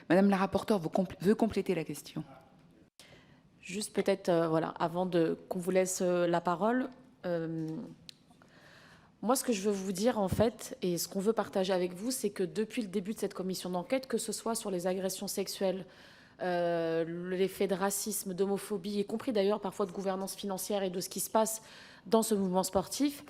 Madame la rapporteure veut compléter la question. Juste peut-être, voilà, avant qu'on vous laisse la parole, moi, ce que je veux vous dire, en fait, et ce qu'on veut partager avec vous, c'est que depuis le début de cette commission d'enquête, que ce soit sur les agressions sexuelles, les faits de racisme, d'homophobie, y compris d'ailleurs parfois de gouvernance financière et de ce qui se passe dans ce mouvement sportif,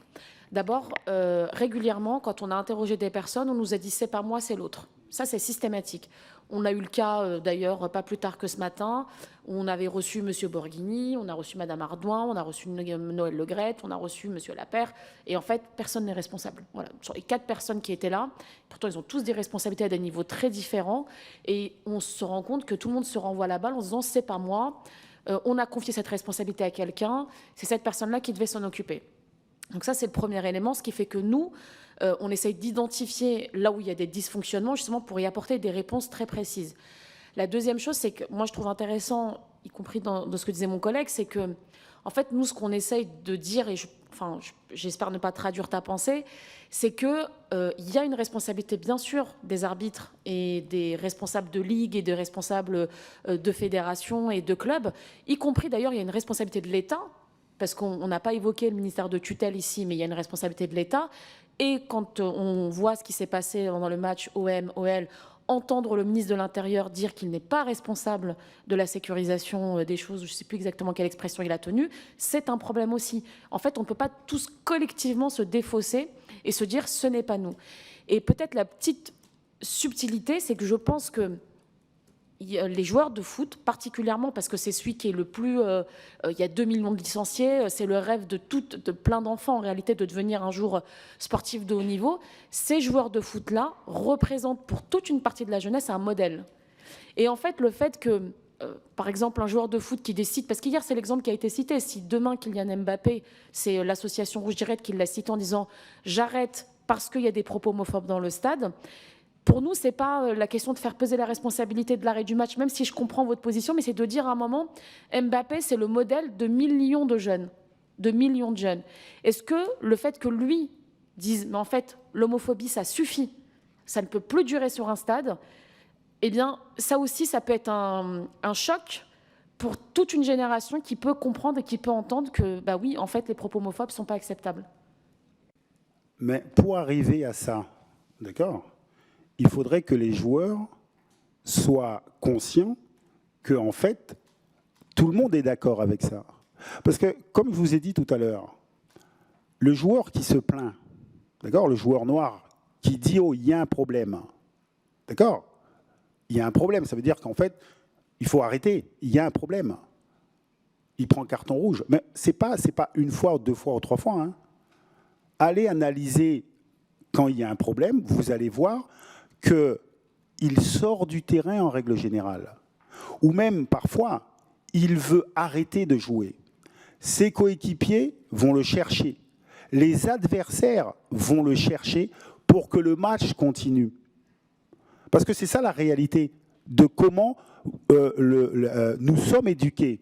d'abord, régulièrement, quand on a interrogé des personnes, on nous a dit « c'est pas moi, c'est l'autre ». Ça, c'est systématique. On a eu le cas, d'ailleurs, pas plus tard que ce matin, où on avait reçu M. Borghini, on a reçu Mme Ardouin, on a reçu Noël Le Graët, on a reçu M. Lapère, et en fait, personne n'est responsable. Voilà. Sur les 4 personnes qui étaient là, pourtant, ils ont tous des responsabilités à des niveaux très différents, et on se rend compte que tout le monde se renvoie la balle en se disant « c'est pas moi, on a confié cette responsabilité à quelqu'un, c'est cette personne-là qui devait s'en occuper ». Donc ça, c'est le premier élément, ce qui fait que nous, on essaye d'identifier là où il y a des dysfonctionnements, justement pour y apporter des réponses très précises. La deuxième chose, c'est que moi, je trouve intéressant, y compris dans ce que disait mon collègue, c'est que, en fait, nous, ce qu'on essaye de dire, et j'espère ne pas traduire ta pensée, c'est qu'il y a une responsabilité, bien sûr, des arbitres et des responsables de ligue et des responsables de fédérations et de clubs, y compris, d'ailleurs, il y a une responsabilité de l'État, parce qu'on n'a pas évoqué le ministère de tutelle ici, mais il y a une responsabilité de l'État. Et quand on voit ce qui s'est passé dans le match OM-OL, entendre le ministre de l'Intérieur dire qu'il n'est pas responsable de la sécurisation des choses, je ne sais plus exactement quelle expression il a tenue, c'est un problème aussi. En fait, on ne peut pas tous collectivement se défausser et se dire « ce n'est pas nous ». Et peut-être la petite subtilité, c'est que je pense que les joueurs de foot, particulièrement parce que c'est celui qui est le plus... il y a 2 millions de licenciés, c'est le rêve de plein d'enfants en réalité de devenir un jour sportif de haut niveau. Ces joueurs de foot-là représentent pour toute une partie de la jeunesse un modèle. Et en fait, le fait que, par exemple, un joueur de foot qui décide, parce qu'hier c'est l'exemple qui a été cité, si demain Kylian Mbappé, c'est l'association Rouge Direct qui l'a cité en disant « j'arrête parce qu'il y a des propos homophobes dans le stade », pour nous, ce n'est pas la question de faire peser la responsabilité de l'arrêt du match, même si je comprends votre position, mais c'est de dire à un moment, Mbappé, c'est le modèle de millions de jeunes. De millions de jeunes. Est-ce que le fait que lui dise, mais en fait, l'homophobie, ça suffit, ça ne peut plus durer sur un stade, eh bien, ça aussi, ça peut être un choc pour toute une génération qui peut comprendre et qui peut entendre que, bah oui, en fait, les propos homophobes ne sont pas acceptables. Mais pour arriver à ça, d'accord, il faudrait que les joueurs soient conscients que, en fait, tout le monde est d'accord avec ça. Parce que, comme je vous ai dit tout à l'heure, le joueur qui se plaint, d'accord, le joueur noir qui dit « oh, il y a un problème », d'accord, il y a un problème, ça veut dire qu'en fait, il faut arrêter, il y a un problème. Il prend carton rouge. Mais ce n'est pas une fois, ou 2 fois, ou 3 fois. Hein. Allez analyser quand il y a un problème, vous allez voir qu'il sort du terrain en règle générale. Ou même, parfois, il veut arrêter de jouer. Ses coéquipiers vont le chercher. Les adversaires vont le chercher pour que le match continue. Parce que c'est ça la réalité de comment nous sommes éduqués.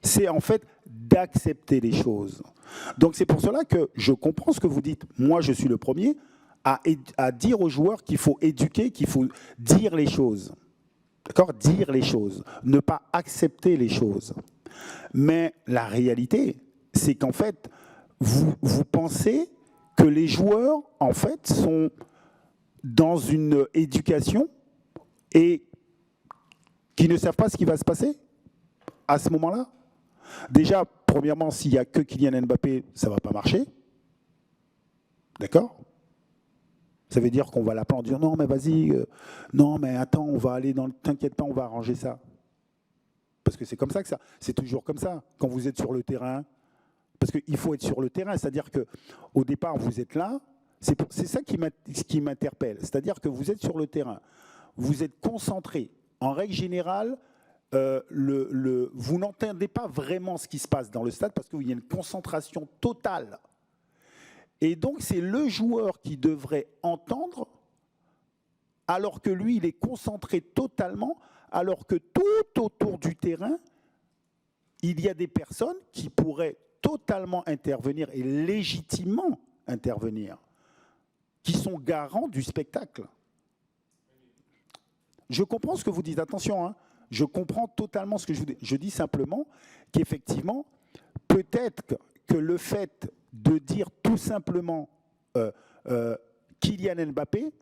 C'est en fait d'accepter les choses. Donc c'est pour cela que je comprends ce que vous dites. Moi, je suis le premier à dire aux joueurs qu'il faut éduquer, qu'il faut dire les choses. D'accord ? Dire les choses. Ne pas accepter les choses. Mais la réalité, c'est qu'en fait, vous pensez que les joueurs, en fait, sont dans une éducation et qui ne savent pas ce qui va se passer à ce moment-là. Déjà, premièrement, s'il n'y a que Kylian Mbappé, ça ne va pas marcher. D'accord ? Ça veut dire qu'on va l'appeler en disant non, mais vas-y, non, mais attends, on va aller dans le... T'inquiète pas, on va arranger ça. Parce que c'est comme ça que ça... C'est toujours comme ça, quand vous êtes sur le terrain. Parce qu'il faut être sur le terrain, c'est-à-dire qu'au départ, vous êtes là. C'est ça qui m'interpelle. C'est-à-dire que vous êtes sur le terrain. Vous êtes concentré. En règle générale, vous n'entendez pas vraiment ce qui se passe dans le stade parce qu'il y a une concentration totale. Et donc, c'est le joueur qui devrait entendre, alors que lui, il est concentré totalement, alors que tout autour du terrain, il y a des personnes qui pourraient totalement intervenir et légitimement intervenir, qui sont garants du spectacle. Je comprends ce que vous dites, attention, hein. Je comprends totalement ce que je vous dis. Je dis simplement qu'effectivement, peut-être que le fait de dire tout simplement Kylian Mbappé,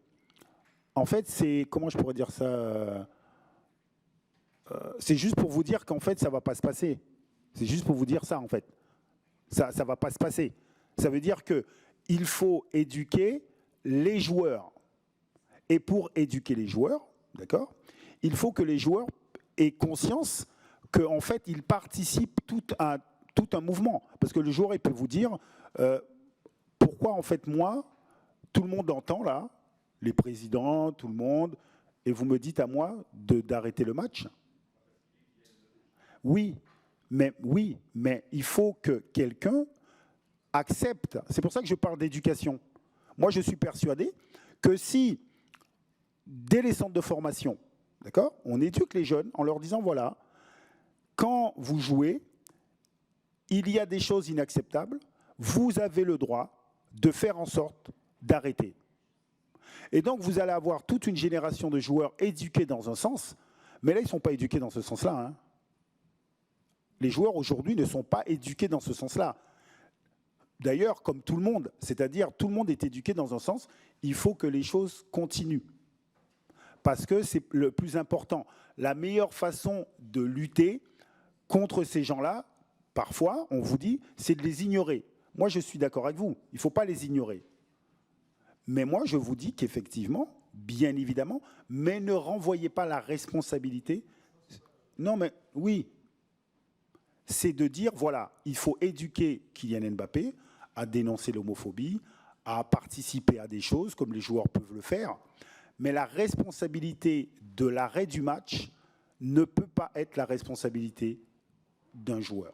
en fait, c'est, comment je pourrais dire ça, c'est juste pour vous dire qu'en fait, ça ne va pas se passer. C'est juste pour vous dire ça, en fait. Ça ne va pas se passer. Ça veut dire qu'il faut éduquer les joueurs. Et pour éduquer les joueurs, d'accord, il faut que les joueurs aient conscience qu'en fait, ils participent tout un mouvement. Parce que le joueur, il peut vous dire pourquoi, en fait, moi, tout le monde entend là, les présidents, tout le monde, et vous me dites à moi d'arrêter le match. Oui, mais il faut que quelqu'un accepte. C'est pour ça que je parle d'éducation. Moi, je suis persuadé que si, dès les centres de formation, d'accord, on éduque les jeunes en leur disant, voilà, quand vous jouez, il y a des choses inacceptables, vous avez le droit de faire en sorte d'arrêter. Et donc, vous allez avoir toute une génération de joueurs éduqués dans un sens, mais là, ils ne sont pas éduqués dans ce sens-là. Hein. Les joueurs, aujourd'hui, ne sont pas éduqués dans ce sens-là. D'ailleurs, comme tout le monde, c'est-à-dire tout le monde est éduqué dans un sens, il faut que les choses continuent. Parce que c'est le plus important. La meilleure façon de lutter contre ces gens-là, parfois, on vous dit, c'est de les ignorer. Moi, je suis d'accord avec vous, il ne faut pas les ignorer. Mais moi, je vous dis qu'effectivement, bien évidemment, mais ne renvoyez pas la responsabilité. Non, mais oui, c'est de dire, voilà, il faut éduquer Kylian Mbappé à dénoncer l'homophobie, à participer à des choses comme les joueurs peuvent le faire. Mais la responsabilité de l'arrêt du match ne peut pas être la responsabilité d'un joueur.